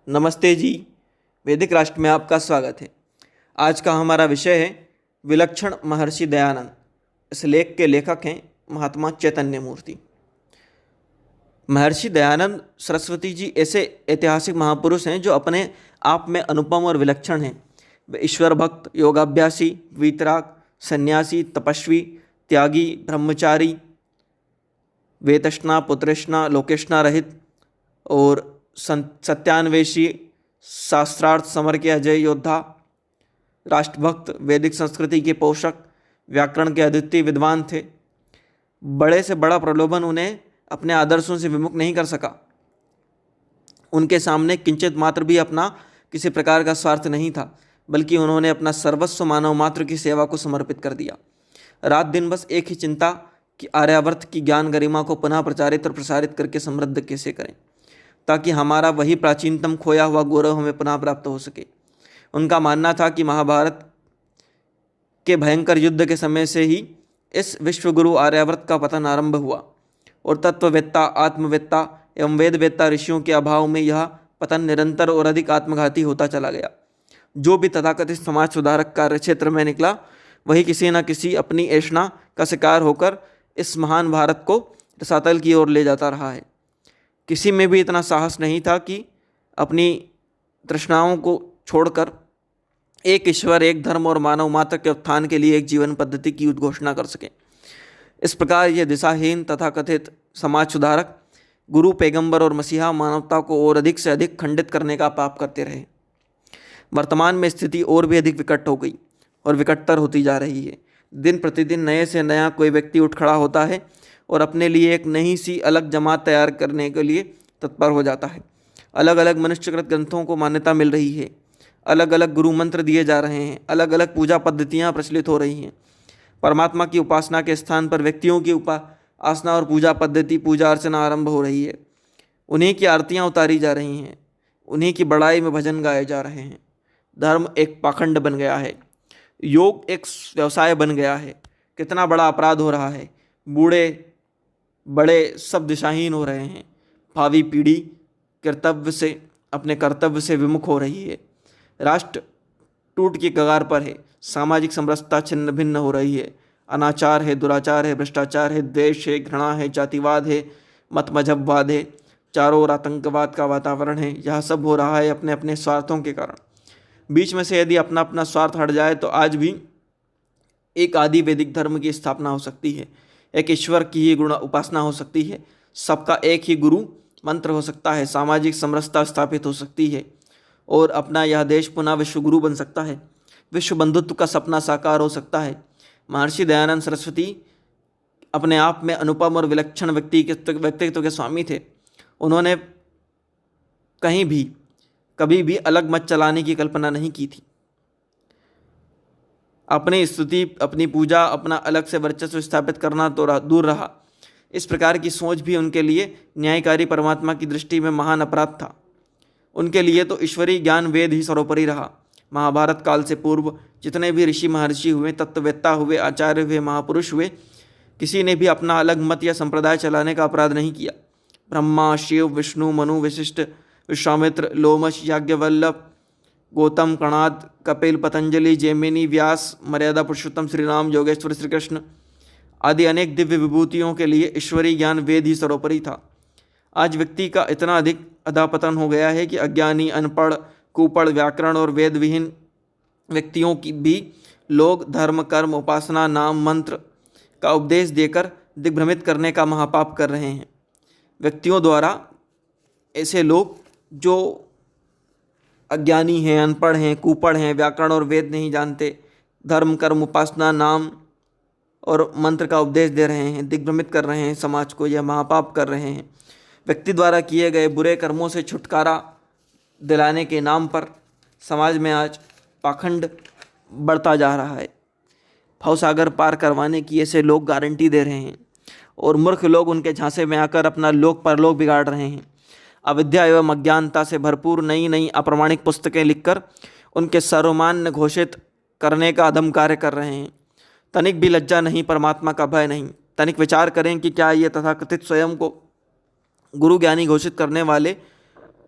नमस्ते जी। वैदिक राष्ट्र में आपका स्वागत है। आज का हमारा विषय है विलक्षण महर्षि दयानंद। इस लेख के लेखक हैं महात्मा चैतन्य मूर्ति। महर्षि दयानंद सरस्वती जी ऐसे ऐतिहासिक महापुरुष हैं जो अपने आप में अनुपम और विलक्षण हैं। वे ईश्वर भक्त, योगाभ्यासी, वीतराग, सन्यासी, तपस्वी, त्यागी, ब्रह्मचारी, वेतृष्णा, पुतृष्णा, लोकेष्णा रहित और सत्यान्वेषी, शास्त्रार्थ समर के अजय योद्धा, राष्ट्रभक्त, वैदिक संस्कृति के पोषक, व्याकरण के अद्वितीय विद्वान थे। बड़े से बड़ा प्रलोभन उन्हें अपने आदर्शों से विमुख नहीं कर सका। उनके सामने किंचित मात्र भी अपना किसी प्रकार का स्वार्थ नहीं था, बल्कि उन्होंने अपना सर्वस्व मानव मात्र की सेवा को समर्पित कर दिया। रात दिन बस एक ही चिंता कि आर्यावर्त की ज्ञान गरिमा को पुनः प्रचारित और प्रसारित करके समृद्ध कैसे करें, ताकि हमारा वही प्राचीनतम खोया हुआ गौरव हमें पुनः प्राप्त हो सके। उनका मानना था कि महाभारत के भयंकर युद्ध के समय से ही इस विश्वगुरु आर्यावर्त का पतन आरंभ हुआ और तत्ववेत्ता, आत्मवेत्ता एवं वेदवेत्ता ऋषियों के अभाव में यह पतन निरंतर और अधिक आत्मघाती होता चला गया। जो भी तथाकथित समाज सुधारक कार्य क्षेत्र में निकला, वही किसी न किसी अपनी ऐषणा का शिकार होकर इस महान भारत को रसातल की ओर ले जाता रहा है। किसी में भी इतना साहस नहीं था कि अपनी तृष्णाओं को छोड़कर एक ईश्वर, एक धर्म और मानव मात्र के उत्थान के लिए एक जीवन पद्धति की उद्घोषणा कर सके। इस प्रकार यह दिशाहीन तथाकथित समाज सुधारक, गुरु, पैगंबर और मसीहा मानवता को और अधिक से अधिक खंडित करने का पाप करते रहे। वर्तमान में स्थिति और भी अधिक विकट हो गई और विकटतर होती जा रही है। दिन प्रतिदिन नए से नया कोई व्यक्ति उठ खड़ा होता है और अपने लिए एक नई सी अलग जमात तैयार करने के लिए तत्पर हो जाता है। अलग अलग मनुष्यकृत ग्रंथों को मान्यता मिल रही है, अलग अलग गुरु मंत्र दिए जा रहे हैं, अलग अलग पूजा पद्धतियाँ प्रचलित हो रही हैं। परमात्मा की उपासना के स्थान पर व्यक्तियों की उपासना और पूजा पद्धति, पूजा अर्चना आरंभ हो रही है। उन्हीं की आरतियाँ उतारी जा रही हैं, उन्हीं की बड़ाई में भजन गाए जा रहे हैं। धर्म एक पाखंड बन गया है, योग एक व्यवसाय बन गया है। कितना बड़ा अपराध हो रहा है। बूढ़े बड़े सब दिशाहीन हो रहे हैं। भावी पीढ़ी अपने कर्तव्य से विमुख हो रही है। राष्ट्र टूट की कगार पर है। सामाजिक समरसता छिन्न भिन्न हो रही है। अनाचार है, दुराचार है, भ्रष्टाचार है, द्वेष है, घृणा है, जातिवाद है, मत मजहबवाद है, चारों ओर आतंकवाद का वातावरण है। यह सब हो रहा है अपने अपने स्वार्थों के कारण। बीच में से यदि अपना अपना स्वार्थ हट जाए तो आज भी एक आदि वैदिक धर्म की स्थापना हो सकती है। एक ईश्वर की ही गुण उपासना हो सकती है। सबका एक ही गुरु मंत्र हो सकता है। सामाजिक समरसता स्थापित हो सकती है और अपना यह देश पुनः विश्वगुरु बन सकता है। विश्व बंधुत्व का सपना साकार हो सकता है। महर्षि दयानंद सरस्वती अपने आप में अनुपम और विलक्षण व्यक्तित्व के स्वामी थे। उन्होंने कभी भी अलग मत चलाने की कल्पना नहीं की थी। अपनी स्तुति, अपनी पूजा, अपना अलग से वर्चस्व स्थापित करना तो दूर रहा, इस प्रकार की सोच भी उनके लिए न्यायकारी परमात्मा की दृष्टि में महान अपराध था। उनके लिए तो ईश्वरीय ज्ञान वेद ही सर्वोपरि रहा। महाभारत काल से पूर्व जितने भी ऋषि महर्षि हुए, तत्ववेत्ता हुए, आचार्य हुए, महापुरुष हुए, किसी ने भी अपना अलग मत या संप्रदाय चलाने का अपराध नहीं किया। ब्रह्मा, शिव, विष्णु, मनु, वशिष्ठ, विश्वामित्र, लोमश, याज्ञवल्लभ, गौतम, कणाद, कपिल, पतंजलि, जैमिनी, व्यास, मर्यादा पुरुषोत्तम श्री राम, योगेश्वर श्री कृष्ण आदि अनेक दिव्य विभूतियों के लिए ईश्वरीय ज्ञान वेद ही सर्वोपरि था। आज व्यक्ति का इतना अधिक अधःपतन हो गया है कि अज्ञानी, अनपढ़, कुपढ़, व्याकरण और वेद विहीन व्यक्तियों की भी लोग धर्म, कर्म, उपासना, नाम, मंत्र का उपदेश देकर दिग्भ्रमित करने का महापाप कर रहे हैं। व्यक्तियों द्वारा ऐसे लोग जो अज्ञानी हैं, अनपढ़ हैं, कुपढ़ हैं, व्याकरण और वेद नहीं जानते, धर्म, कर्म, उपासना, नाम और मंत्र का उपदेश दे रहे हैं, दिग्भ्रमित कर रहे हैं समाज को, यह महापाप कर रहे हैं। व्यक्ति द्वारा किए गए बुरे कर्मों से छुटकारा दिलाने के नाम पर समाज में आज पाखंड बढ़ता जा रहा है। भवसागर पार करवाने की ऐसे लोग गारंटी दे रहे हैं और मूर्ख लोग उनके झांसे में आकर अपना लोक परलोक बिगाड़ रहे हैं। अविद्या एवं अज्ञानता से भरपूर नई नई अप्रामाणिक पुस्तकें लिखकर उनके सर्वमान्य घोषित करने का अधम कार्य कर रहे हैं। तनिक भी लज्जा नहीं, परमात्मा का भय नहीं। तनिक विचार करें कि क्या ये तथाकथित स्वयं को गुरु ज्ञानी घोषित करने वाले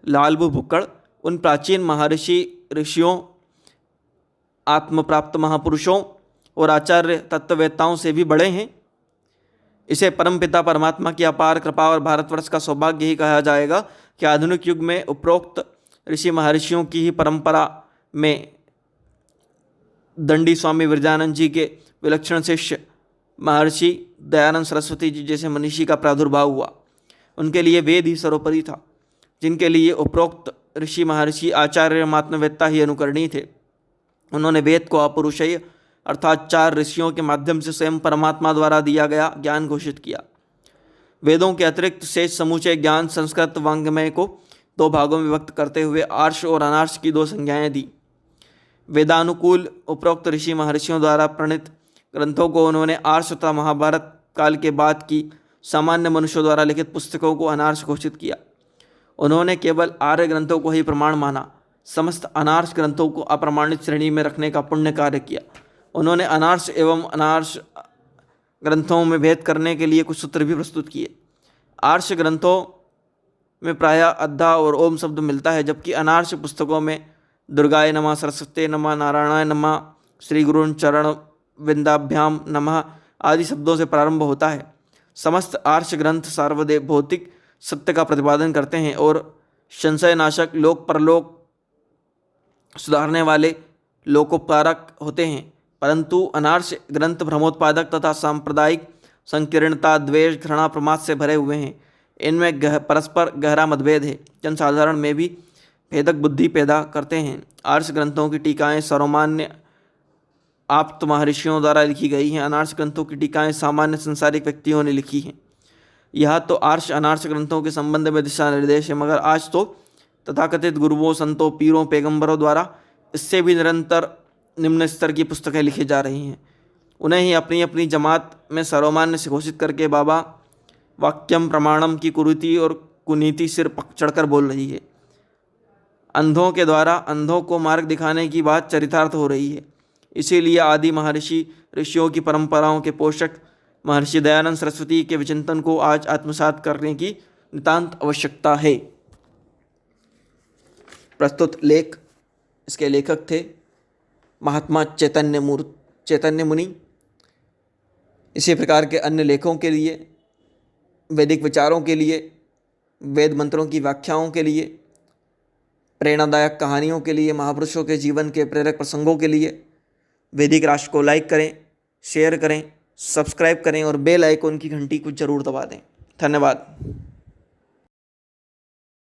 लालबु भुक्कड़ उन प्राचीन महर्षि ऋषियों, आत्मप्राप्त महापुरुषों और आचार्य तत्ववेत्ताओं से भी बड़े हैं। इसे परमपिता परमात्मा की अपार कृपा और भारतवर्ष का सौभाग्य ही कहा जाएगा कि आधुनिक युग में उपरोक्त ऋषि महर्षियों की ही परंपरा में दंडी स्वामी विरजानंद जी के विलक्षण शिष्य महर्षि दयानंद सरस्वती जी जैसे मनीषी का प्रादुर्भाव हुआ। उनके लिए वेद ही सर्वोपरि था, जिनके लिए उपरोक्त ऋषि महर्षि आचार्य महात्मवेत्ता ही अनुकरणीय थे। उन्होंने वेद को अपौरुषेय अर्थात 4 ऋषियों के माध्यम से स्वयं परमात्मा द्वारा दिया गया ज्ञान घोषित किया। वेदों के अतिरिक्त शेष समूचे ज्ञान संस्कृत वांग्मय को 2 भागों में विभक्त करते हुए आर्ष और अनार्ष की 2 संज्ञाएं दी। वेदानुकूल उपरोक्त ऋषि महर्षियों द्वारा प्रणीत ग्रंथों को उन्होंने आर्ष तथा महाभारत काल के बाद की सामान्य मनुष्यों द्वारा लिखित पुस्तकों को अनार्ष घोषित किया। उन्होंने केवल आर्य ग्रंथों को ही प्रमाण माना, समस्त अनार्ष ग्रंथों को अप्रमाणित श्रेणी में रखने का पुण्य कार्य किया। उन्होंने अनार्ष एवं अनार्ष ग्रंथों में भेद करने के लिए कुछ सूत्र भी प्रस्तुत किए। आर्ष ग्रंथों में प्रायः अद्धा और ओम शब्द मिलता है, जबकि अनार्ष पुस्तकों में दुर्गाय नमः, सरस्वती नमः, नारायणाय नमः, श्री गुरुन चरण विंदाभ्याम नमः आदि शब्दों से प्रारंभ होता है। समस्त आर्ष ग्रंथ सार्वदेव भौतिक सत्य का प्रतिपादन करते हैं और संशयनाशक, लोक परलोक सुधारने वाले लोकोपकारक होते हैं, परंतु अनार्ष ग्रंथ भ्रमोत्पादक तथा सांप्रदायिक संकीर्णता, द्वेष, घृणा, प्रमाद से भरे हुए हैं। इनमें परस्पर गहरा मतभेद है, जनसाधारण में भी भेदक बुद्धि पैदा करते हैं। आर्ष ग्रंथों की टीकाएँ सर्वमान्य आप्त महर्षियों द्वारा लिखी गई हैं। अनार्ष ग्रंथों की टीकाएँ सामान्य संसारिक व्यक्तियों ने लिखी हैं। यह तो आर्ष अनार्ष ग्रंथों के संबंध में दिशा निर्देश है, मगर आज तो तथाकथित गुरुओं, संतों, पीरों, पैगंबरों द्वारा इससे भी निरंतर निम्न स्तर की पुस्तकें लिखी जा रही हैं। उन्हें ही अपनी अपनी जमात में सर्वमान्य से घोषित करके बाबा वाक्यम प्रमाणम की कुरीति और कुनीति सिर चढ़कर बोल रही है। अंधों के द्वारा अंधों को मार्ग दिखाने की बात चरितार्थ हो रही है। इसीलिए आदि महर्षि ऋषियों की परंपराओं के पोषक महर्षि दयानंद सरस्वती के विचिंतन को आज आत्मसात करने की नितांत आवश्यकता है। प्रस्तुत लेख, इसके लेखक थे महात्मा चैतन्य मुनि। इसी प्रकार के अन्य लेखों के लिए, वैदिक विचारों के लिए, वेद मंत्रों की व्याख्याओं के लिए, प्रेरणादायक कहानियों के लिए, महापुरुषों के जीवन के प्रेरक प्रसंगों के लिए वैदिक राष्ट्र को लाइक करें, शेयर करें, सब्सक्राइब करें और बेल आइकन की घंटी को जरूर दबा दें। धन्यवाद।